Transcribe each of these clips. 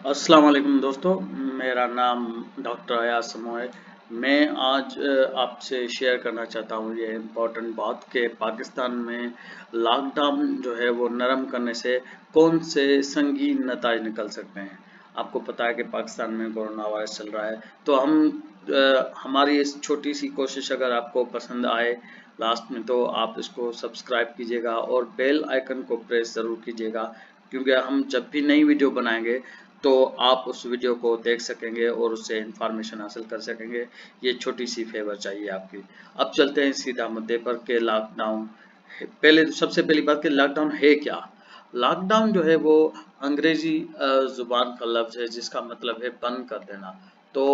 अस्सलाम वालेकुम दोस्तों, मेरा नाम डॉक्टर अयाज समो है। मैं आज आपसे शेयर करना चाहता हूँ ये इम्पोर्टेंट बात कि पाकिस्तान में लॉकडाउन जो है वो नरम करने से कौन से संगीन नताज निकल सकते हैं। आपको पता है कि पाकिस्तान में कोरोना वायरस चल रहा है, तो हमारी इस छोटी सी कोशिश अगर आपको पसंद आए लास्ट में, तो आप इसको सब्सक्राइब कीजिएगा और बेल आइकन को प्रेस ज़रूर कीजिएगा, क्योंकि हम जब भी नई वीडियो बनाएंगे तो आप उस वीडियो को देख सकेंगे और उससे इंफॉर्मेशन हासिल कर सकेंगे। ये छोटी सी फेवर चाहिए आपकी। अब चलते हैं सीधा मुद्दे पर कि लॉकडाउन, पहले सबसे पहली बात कि लॉकडाउन है क्या। लॉकडाउन जो है वो अंग्रेजी जुबान का लफ्ज़ है जिसका मतलब है बंद कर देना। तो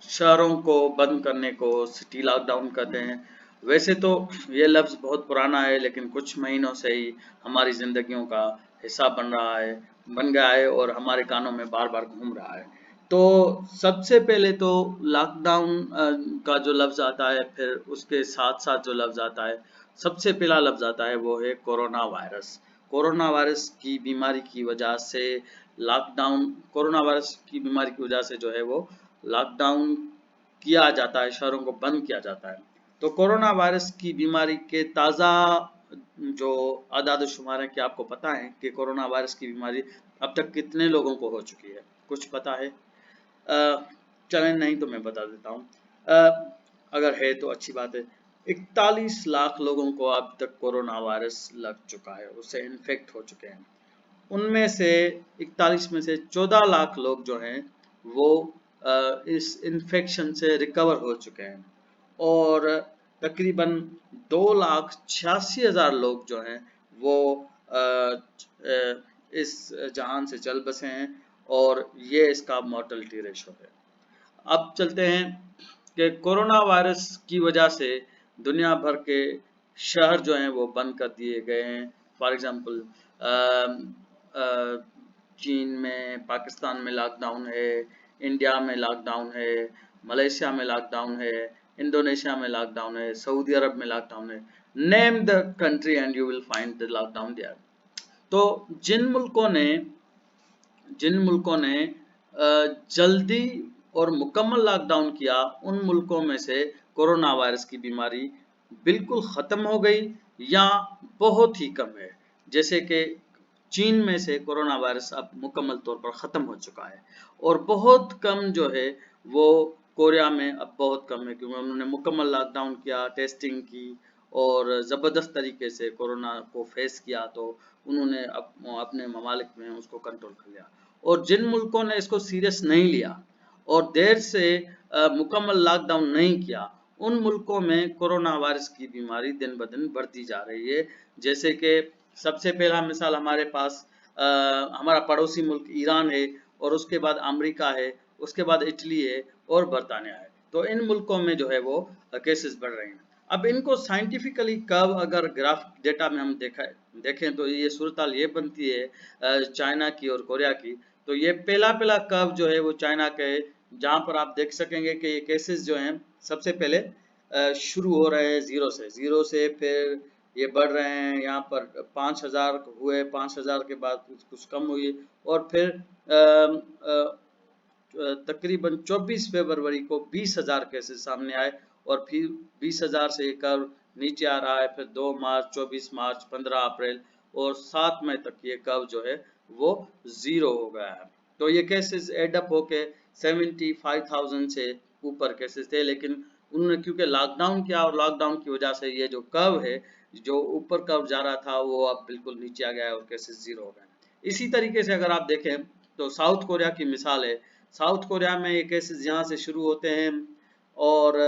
शहरों को बंद करने को सिटी लॉकडाउन कहते हैं। वैसे तो ये लफ्ज़ बहुत पुराना है, लेकिन कुछ महीनों से ही हमारी ज़िंदगियों का हिस्सा बन गया है और हमारे कानों में बार बार घूम रहा है। तो सबसे पहले तो लॉकडाउन का जो लफ्ज़ आता है, फिर उसके साथ साथ जो लफ्ज़ आता है, सबसे पहला लफ्ज़ आता है वो है कोरोना वायरस। कोरोना वायरस की बीमारी की वजह से लॉकडाउन कोरोना वायरस की बीमारी की वजह से जो है वो लॉकडाउन किया जाता है, शहरों को बंद किया जाता है। तो कोरोना वायरस की बीमारी के ताज़ा जो आदाद शुमार है, क्या आपको पता है कि कोरोना वायरस की बीमारी अब तक कितने लोगों को हो चुकी है? कुछ पता है? चलें, नहीं तो मैं बता देता हूँ। अगर है तो अच्छी बात है। 41 लाख लोगों को अब तक कोरोना वायरस लग चुका है, उससे इन्फेक्ट हो चुके हैं। उनमें से 41 में से 14 लाख लोग जो हैं वो इस इन्फेक्शन से रिकवर हो चुके हैं, और तकरीबन 2,86,000 लोग जो हैं वो अ, इस जहान से चल बसे हैं, और ये इसका मॉर्टलिटी रेशो है। अब चलते हैं कि कोरोना वायरस की वजह से दुनिया भर के शहर जो हैं वो बंद कर दिए गए हैं। फॉर एग्जांपल चीन में, पाकिस्तान में लॉकडाउन है, इंडिया में लॉकडाउन है, मलेशिया में लॉकडाउन है, इंडोनेशिया में लॉकडाउन है, सऊदी अरब में लॉकडाउन है। Name the country and you will find the lockdown there. तो जिन मुल्कों ने जल्दी और मुकम्मल लॉकडाउन किया, उन मुल्कों में से कोरोना वायरस की बीमारी बिल्कुल ख़त्म हो गई या बहुत ही कम है। जैसे कि चीन में से कोरोना वायरस अब मुकम्मल तौर पर ख़त्म हो चुका है, और बहुत कम जो है वो कोरिया में अब बहुत कम है, क्योंकि उन्होंने मुकम्मल लॉकडाउन किया, टेस्टिंग की और ज़बरदस्त तरीके से कोरोना को फेस किया, तो उन्होंने अपने ममालिक में उसको कंट्रोल कर लिया। और जिन मुल्कों ने इसको सीरियस नहीं लिया और देर से मुकम्मल लॉकडाउन नहीं किया, उन मुल्कों में कोरोना वायरस की बीमारी दिन ब दिन बढ़ती जा रही है। जैसे कि सबसे पहला मिसाल हमारे पास हमारा पड़ोसी मुल्क ईरान है, और उसके बाद अमेरिका है, उसके बाद इटली है और बरतानिया है। तो इन मुल्कों में जो है वो केसेस बढ़ रहे हैं। अब इनको साइंटिफिकली कब, अगर ग्राफ डेटा में हम देखें तो ये सूरत ये बनती है चाइना की और कोरिया की। तो ये पहला पहला कर्व जो है वो चाइना के, जहाँ पर आप देख सकेंगे कि ये केसेस जो हैं सबसे पहले शुरू हो रहे हैं जीरो से, फिर ये बढ़ रहे हैं। यहाँ पर 5,000 हुए, 5,000 के बाद कुछ कम हुई, और फिर तकरीबन 24 फरवरी को 20,000 केसेस सामने आए, और फिर 20,000 से ये कर्व नीचे आ रहा है। फिर 2 मार्च, 24 मार्च, 15 अप्रैल और 7 मई तक ये कर्व जो है वो जीरो हो गया है। तो ये केसेस एडअप होके 75,000 से ऊपर केसेस थे, लेकिन उन्होंने क्योंकि लॉकडाउन किया, और लॉकडाउन की वजह से ये जो कर्व है, जो ऊपर कर्व जा रहा था, वो अब बिल्कुल नीचे आ गया है और केसेस जीरो हो गए। इसी तरीके से अगर आप देखें तो साउथ कोरिया की मिसाल है। साउथ कोरिया में ये केसेस यहाँ से शुरू होते हैं, और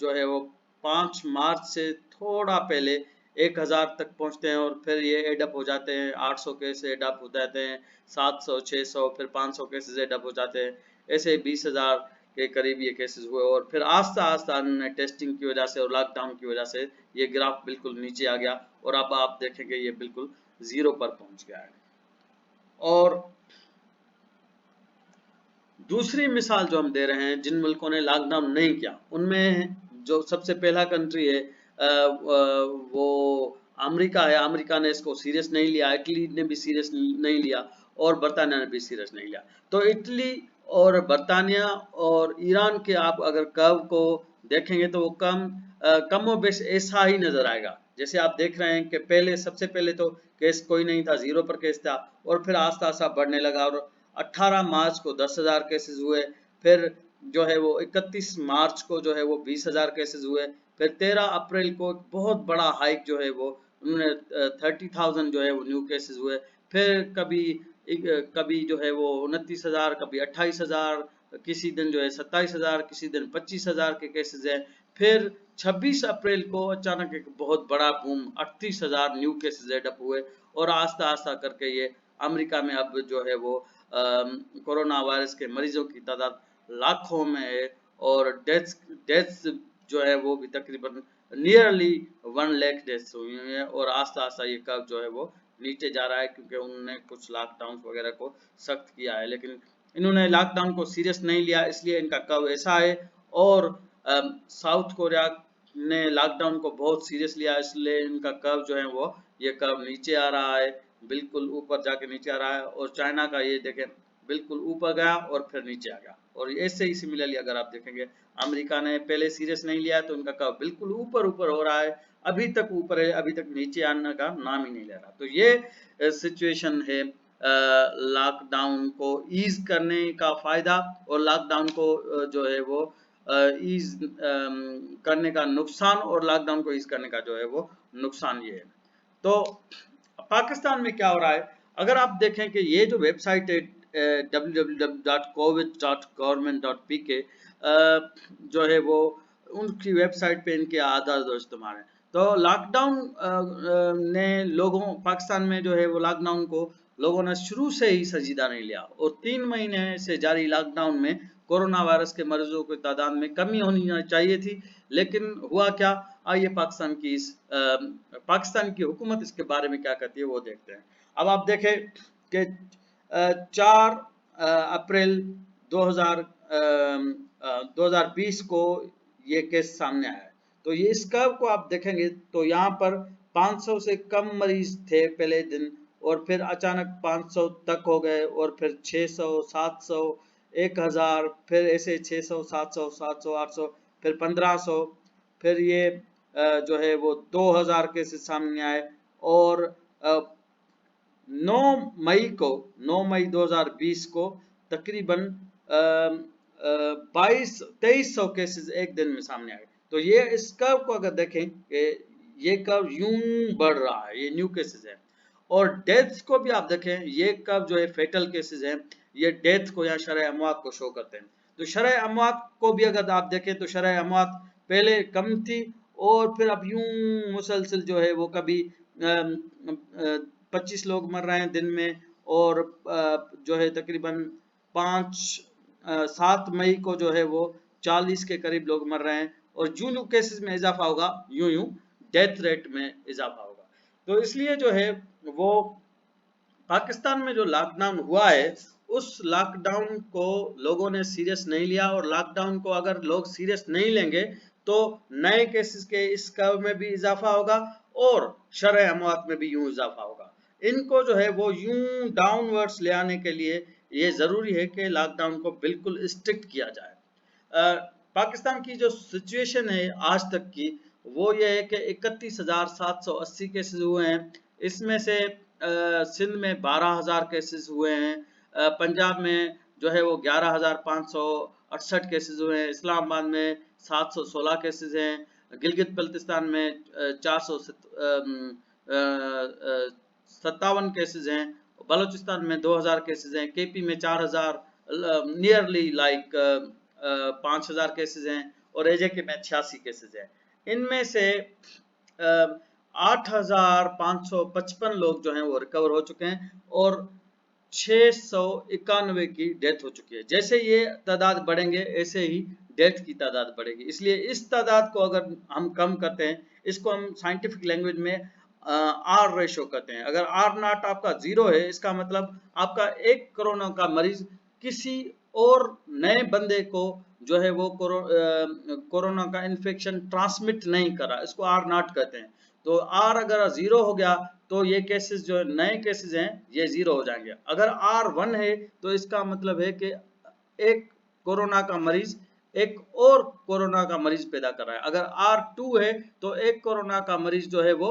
जो है वो 5 मार्च से थोड़ा पहले 1,000 तक पहुँचते हैं, और फिर ये एडअप हो जाते हैं। 800 केस एडअप हो जाते हैं, 700, 600, फिर 500 केसेस एडअप हो जाते हैं। ऐसे 20,000 के करीब ये केसेस हुए, और फिर आस्ता आस्ता उन्होंने टेस्टिंग की वजह से और लॉकडाउन की वजह से ये ग्राफ बिल्कुल नीचे आ गया, और अब आप देखेंगे ये बिल्कुल जीरो पर पहुंच गया है। और दूसरी मिसाल जो हम दे रहे हैं, जिन मुल्कों ने लॉकडाउन नहीं किया, उनमें जो सबसे पहला कंट्री है वो अमेरिका है, अमेरिका ने इसको सीरियस नहीं लिया, इटली ने भी सीरियस नहीं लिया और बर्तानिया ने भी सीरियस नहीं लिया। तो इटली और बर्तानिया और ईरान के आप अगर कर्व को देखेंगे तो वो कम और बेश ऐसा ही नजर आएगा। जैसे आप देख रहे हैं कि पहले सबसे पहले तो केस कोई नहीं था, 0 पर केस था और फिर आस्ता आस्ता बढ़ने लगा और 18 मार्च को 10,000 केसेस हुए, फिर जो है वो 31 मार्च को जो है वो 20,000 केसेस हुए, फिर 13 अप्रैल को एक बहुत बड़ा हाइक जो है वो उन्होंने 30,000 जो है वो न्यू केसेस हुए, फिर कभी जो है वो 29,000, कभी 28,000, किसी दिन जो है 27,000, किसी दिन 25,000 के केसेस हैं। फिर 26 अप्रैल को अचानक एक बहुत बड़ा बूम, 38,000 न्यू केसेस एडअप हुए और आस्ता आस्ता करके ये अमेरिका में अब जो है वो कोरोना वायरस के मरीजों की तादाद लाखों में है और डेथ्स जो है वो भी तकरीबन नियरली 1 लाख डेथ्स हुई हैं और आस्ता आस्ता ये कर्व जो है वो नीचे जा रहा है, क्योंकि उन्होंने कुछ लॉकडाउन वगैरह को सख्त किया है, लेकिन इन्होंने लॉकडाउन को सीरियस नहीं लिया, इसलिए इनका कर्व ऐसा है। और साउथ कोरिया ने लॉकडाउन को बहुत सीरियस लिया, इसलिए इनका कर्व जो है वो ये कर्व नीचे आ रहा है, बिल्कुल ऊपर जाके नीचे आ रहा है। और चाइना का ये देखें बिल्कुल ऊपर गया और फिर नीचे आ गया। और ऐसे ही सिमिलरली अगर आप देखेंगे अमेरिका ने पहले सीरियस नहीं लिया तो उनका कर्व बिल्कुल ऊपर ऊपर हो रहा है, अभी तक ऊपर है, अभी तक नीचे आने का नाम ही नहीं ले रहा। तो ये सिचुएशन है लॉकडाउन को ईज करने का फायदा और लॉकडाउन को जो है वो ईज करने का नुकसान और लॉकडाउन को ईज करने का जो है वो नुकसान ये है। तो पाकिस्तान में क्या हो रहा है, अगर आप देखें कि ये जो वेबसाइट है www.covid.government.pk जो है वो उनकी वेबसाइट पे इनके आधार जो इस्तेमाल है। तो लॉकडाउन ने लोगों पाकिस्तान में जो है वो लॉकडाउन को लोगों ने शुरू से ही संजीदा नहीं लिया और 3 महीने से जारी लॉकडाउन में कोरोना वायरस के मरीजों की तादाद में कमी होनी चाहिए थी, लेकिन हुआ क्या, आइए पाकिस्तान की हुकूमत इसके बारे में क्या कहती है वो देखते हैं। अब आप देखें कि 4 अप्रैल 2020 को ये केस सामने आया है। तो ये इस कर्व को आप देखेंगे तो यहाँ पर 500 से कम मरीज थे पहले दिन और फिर अचानक 500 तक हो गए और फिर 600, 700, 1000, फिर ऐसे 600, 700, 700, 800, फिर 1500, फिर ये जो है वो 2000 केसेस सामने आए और 9 मई 2020 को तकरीबन 2300 केसेस एक दिन में सामने आए। तो ये इस कर्व को अगर देखें कि ये कर्व यूं बढ़ रहा है, ये न्यू केसेस है। और डेथ्स को भी आप देखें, ये कर्व जो है फेटल केसेस हैं, ये डेथ को या शरह अमवात को शो करते हैं। तो शरह अमवात को भी अगर आप देखें तो शरह अमवात पहले कम थी और फिर अब यूं मुसलसल जो है वो कभी 25 लोग मर रहे हैं दिन में और जो है तकरीबन 7 मई को जो है वो 40 के करीब लोग मर रहे हैं और जो केसेस में इजाफा होगा यूं यूं डेथ रेट में इजाफा होगा। तो इसलिए जो है वो पाकिस्तान में जो लॉकडाउन हुआ है उस लॉकडाउन को लोगों ने सीरियस नहीं लिया और लॉकडाउन को अगर लोग सीरियस नहीं लेंगे तो नए केसेस के इस कर्व में भी इजाफा होगा और शरह अमवात में भी यूं इजाफा होगा। इनको जो है वो यूं डाउनवर्ड्स ले आने के लिए ये जरूरी है कि लॉकडाउन को बिल्कुल स्ट्रिक्ट किया जाए। पाकिस्तान की जो सिचुएशन है आज तक की वो ये है कि 31,780 केसेस हुए हैं, इसमें से सिंध में 12,000 केसेस हुए हैं, पंजाब में जो है वो 11,568 केसेस हुए हैं, इस्लामाबाद में 716 केसेस हैं, गिलगित बल्तिस्तान में 457 केसेस हैं, बलूचिस्तान में 2000 केसेस हैं, केपी में 4000, नियरली लाइक 5000 केसेस हैं और एजेके में 86 केसेस हैं। इनमें से 8,555 लोग जो हैं वो रिकवर हो चुके हैं और 691 की डेथ हो चुकी है। जैसे ये तादाद बढ़ेंगे ऐसे ही डेथ की तादाद बढ़ेगी, इसलिए इस तादाद को अगर हम कम करते हैं, इसको हम साइंटिफिक लैंग्वेज में आर रेशो कहते हैं। अगर आर नॉट आपका 0 है, इसका मतलब आपका एक कोरोना का मरीज किसी और नए बंदे को जो है वो कोरोना का इन्फेक्शन ट्रांसमिट नहीं कर रहा, इसको आर नॉट कहते हैं। तो R अगर 0 हो गया तो ये केसेस जो नए केसेस हैं ये 0 हो जाएंगे। अगर R 1 है तो इसका मतलब है कि एक कोरोना का मरीज एक और कोरोना का मरीज पैदा कर रहा है। अगर R2 है तो एक कोरोना का मरीज जो है वो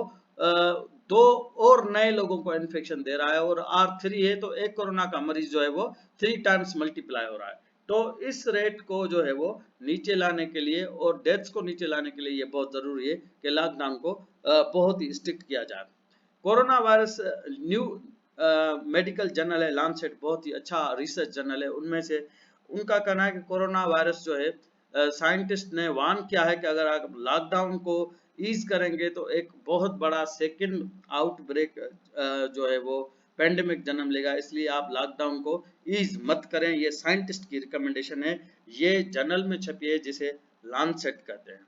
दो और नए लोगों को इन्फेक्शन दे रहा है, और R3 है तो एक कोरोना का मरीज जो है वो 3 टाइम्स मल्टीप्लाई हो रहा है। तो इस रेट को जो है वो नीचे लाने के लिए और डेथ्स को नीचे लाने के लिए ये बहुत जरूरी है कि लॉकडाउन को बहुत ही स्ट्रिक्ट किया जाए। Corona virus new medical journal है लैंसेट, बहुत ही अच्छा रिसर्च जर्नल है। उनमें से उनका कहना है कि कोरोना वायरस जो है साइंटिस्ट ने वार्न किया है कि अगर आप लॉकडाउन को ईज करेंगे तो एक बहुत बड़ा सेकंड आउटब्रेक जो है वो पेंडेमिक जन्म लेगा, इसलिए आप लॉकडाउन को ईज मत करें। ये साइंटिस्ट की रिकमेंडेशन है, ये जर्नल में छपी है जिसे लैंसेट कहते हैं।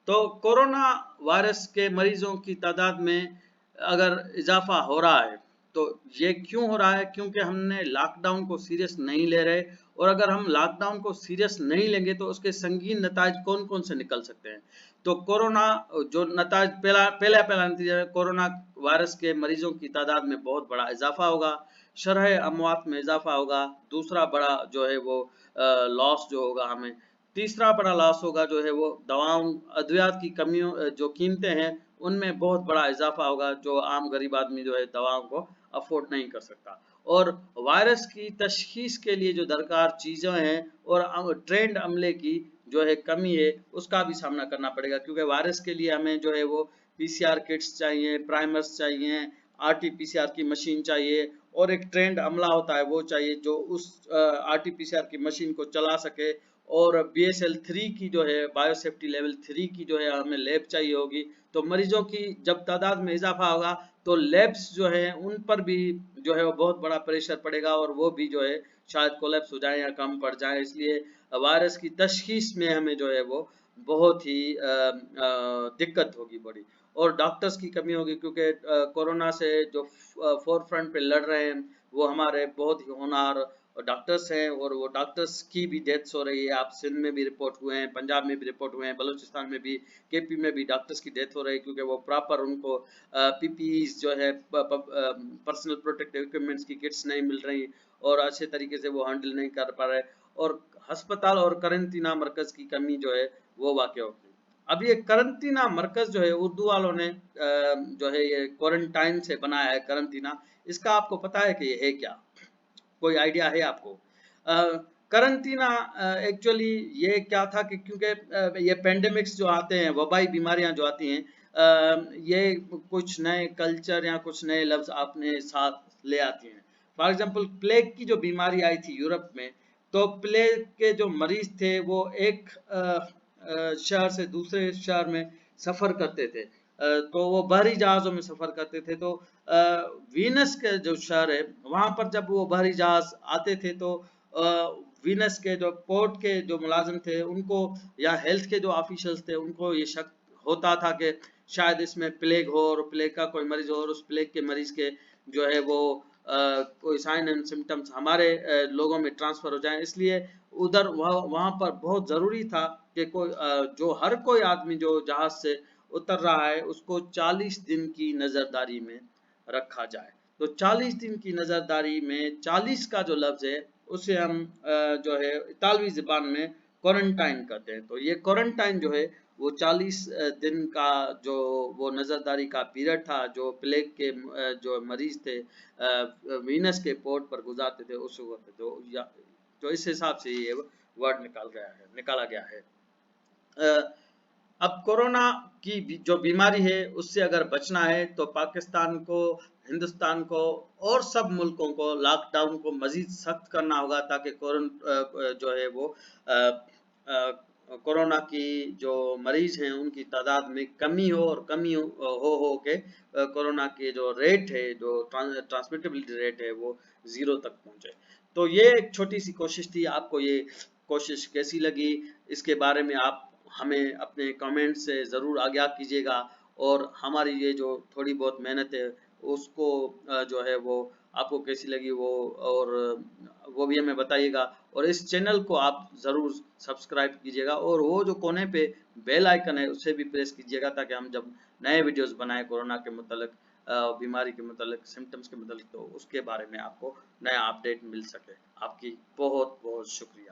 तो कोरोना वायरस के मरीजों की तादाद में अगर इजाफा हो रहा है तो ये क्यों हो रहा है? क्योंकि हमने लॉकडाउन को सीरियस नहीं ले रहे, और अगर हम लॉकडाउन को सीरियस नहीं लेंगे तो उसके संगीन नताज कौन कौन से निकल सकते हैं। तो कोरोना जो नताज पहला नतीजा है, कोरोना वायरस के मरीजों की तादाद में बहुत बड़ा इजाफा होगा, शरह अमवात में इजाफा होगा, दूसरा बड़ा जो है वो लॉस जो होगा हमें, तीसरा बड़ा लॉस होगा जो है वो दवाओं अद्वियात की कमियों जो कीमतें हैं उनमें बहुत बड़ा इजाफा होगा, जो आम गरीब आदमी जो है दवाओं को अफोर्ड नहीं कर सकता। और वायरस की तशखीस के लिए जो दरकार चीज़ें हैं और ट्रेंड अमले की जो है कमी है उसका भी सामना करना पड़ेगा, क्योंकि वायरस के लिए हमें जो है वो PCR किट्स चाहिए, प्राइमर्स चाहिए, RT-PCR की मशीन चाहिए, और एक ट्रेंड अमला होता है वो चाहिए जो उस RT-PCR की मशीन को चला सके, और BSL-3 की जो है बायोसेफ्टी लेवल 3 की जो है हमें लैब चाहिए होगी। तो मरीजों की जब तादाद में इजाफा होगा तो लैब्स जो है उन पर भी जो है वो बहुत बड़ा प्रेशर पड़ेगा, और वो भी जो है शायद कोलैप्स हो जाए या कम पड़ जाए। इसलिए वायरस की तशखीस में हमें जो है वो बहुत ही दिक्कत होगी बड़ी, और डॉक्टर्स की कमी होगी, क्योंकि कोरोना से जो फोर फ्रंट पे लड़ रहे हैं वो हमारे बहुत ही होनहार डॉक्टर्स हैं, और वो डॉक्टर्स की भी डेथ्स हो रही है। आप सिंध में भी रिपोर्ट हुए हैं, पंजाब में भी रिपोर्ट हुए हैं, बलूचिस्तान में भी, KP में भी डॉक्टर्स की डेथ हो रही है, क्योंकि वो प्रॉपर उनको PPEs जो है पर्सनल प्रोटेक्टिव इक्विपमेंट्स की किट्स नहीं मिल रही, और अच्छे तरीके से वो हैंडल नहीं कर पा रहे, और अस्पताल और करंटीना मरकज की कमी जो है वो वाक़ होगी। अब ये करंटीना मरकज जो है उर्दू वालों ने जो है ये क्वारंटाइन से बनाया है करंटीना, इसका आपको पता है कि ये है क्या? कोई आइडिया है आपको? करंटीना एक्चुअली ये क्या था कि क्योंकि ये पेंडेमिक्स जो आते हैं, वबाई बीमारियां जो आती हैं, ये कुछ नए कल्चर या कुछ नए लफ्ज अपने साथ ले आती हैं। फॉर एग्जांपल प्लेग की जो बीमारी आई थी यूरोप में, तो प्लेग के जो मरीज थे वो एक शहर से दूसरे शहर में सफर करते थे, तो वो बहरी जहाज़ों में सफ़र करते थे। तो वीनस के जो शहर है वहाँ पर जब वो बहरी जहाज़ आते थे तो वीनस के जो पोर्ट के जो मुलाजिम थे उनको, या हेल्थ के जो ऑफिशियल्स थे उनको ये शक होता था कि शायद इसमें प्लेग हो, और प्लेग का कोई मरीज हो, और उस प्लेग के मरीज के जो है वो कोई साइन एंड सिम्टम्स हमारे लोगों में ट्रांसफ़र हो जाए। इसलिए उधर वहाँ पर बहुत ज़रूरी था कि कोई जो हर कोई आदमी जो जहाज़ से उतर रहा है उसको 40 दिन की नजरदारी में रखा जाए। तो 40 दिन की नजरदारी में 40 का जो लफ्ज है उसे हम जो है इतालवी ज़बान में क्वारंटाइन कहते हैं। तो ये क्वारंटाइन जो है वो 40 दिन का जो वो नजरदारी का पीरियड था, जो प्लेग के जो मरीज थे वीनस के पोर्ट पर गुजारते थे उस वक्त, तो इस हिसाब से ये वर्ड निकाला गया है। अब कोरोना की जो बीमारी है उससे अगर बचना है तो पाकिस्तान को, हिंदुस्तान को और सब मुल्कों को लॉकडाउन को मजीद सख्त करना होगा, ताकि जो है वो कोरोना की जो मरीज हैं उनकी तादाद में कमी हो, और कमी हो के कोरोना के जो रेट है, जो ट्रांसमिटेबिलिटी रेट है वो 0 तक पहुंचे। तो ये एक छोटी सी कोशिश थी। आपको ये कोशिश कैसी लगी इसके बारे में आप हमें अपने कमेंट से ज़रूर आगाह कीजिएगा, और हमारी ये जो थोड़ी बहुत मेहनत है उसको जो है वो आपको कैसी लगी वो, और वो भी हमें बताइएगा। اور اس چینل کو آپ ضرور سبسکرائب کیجیے گا، اور وہ جو کونے پہ بیل آئیکن ہے اسے بھی پریس کیجیے گا، تاکہ ہم جب نئے ویڈیوز بنائیں کورونا کے متعلق، بیماری کے متعلق، سمٹمز کے متعلق، تو اس کے بارے میں آپ کو نیا اپڈیٹ مل سکے۔ آپ کی بہت بہت شکریہ۔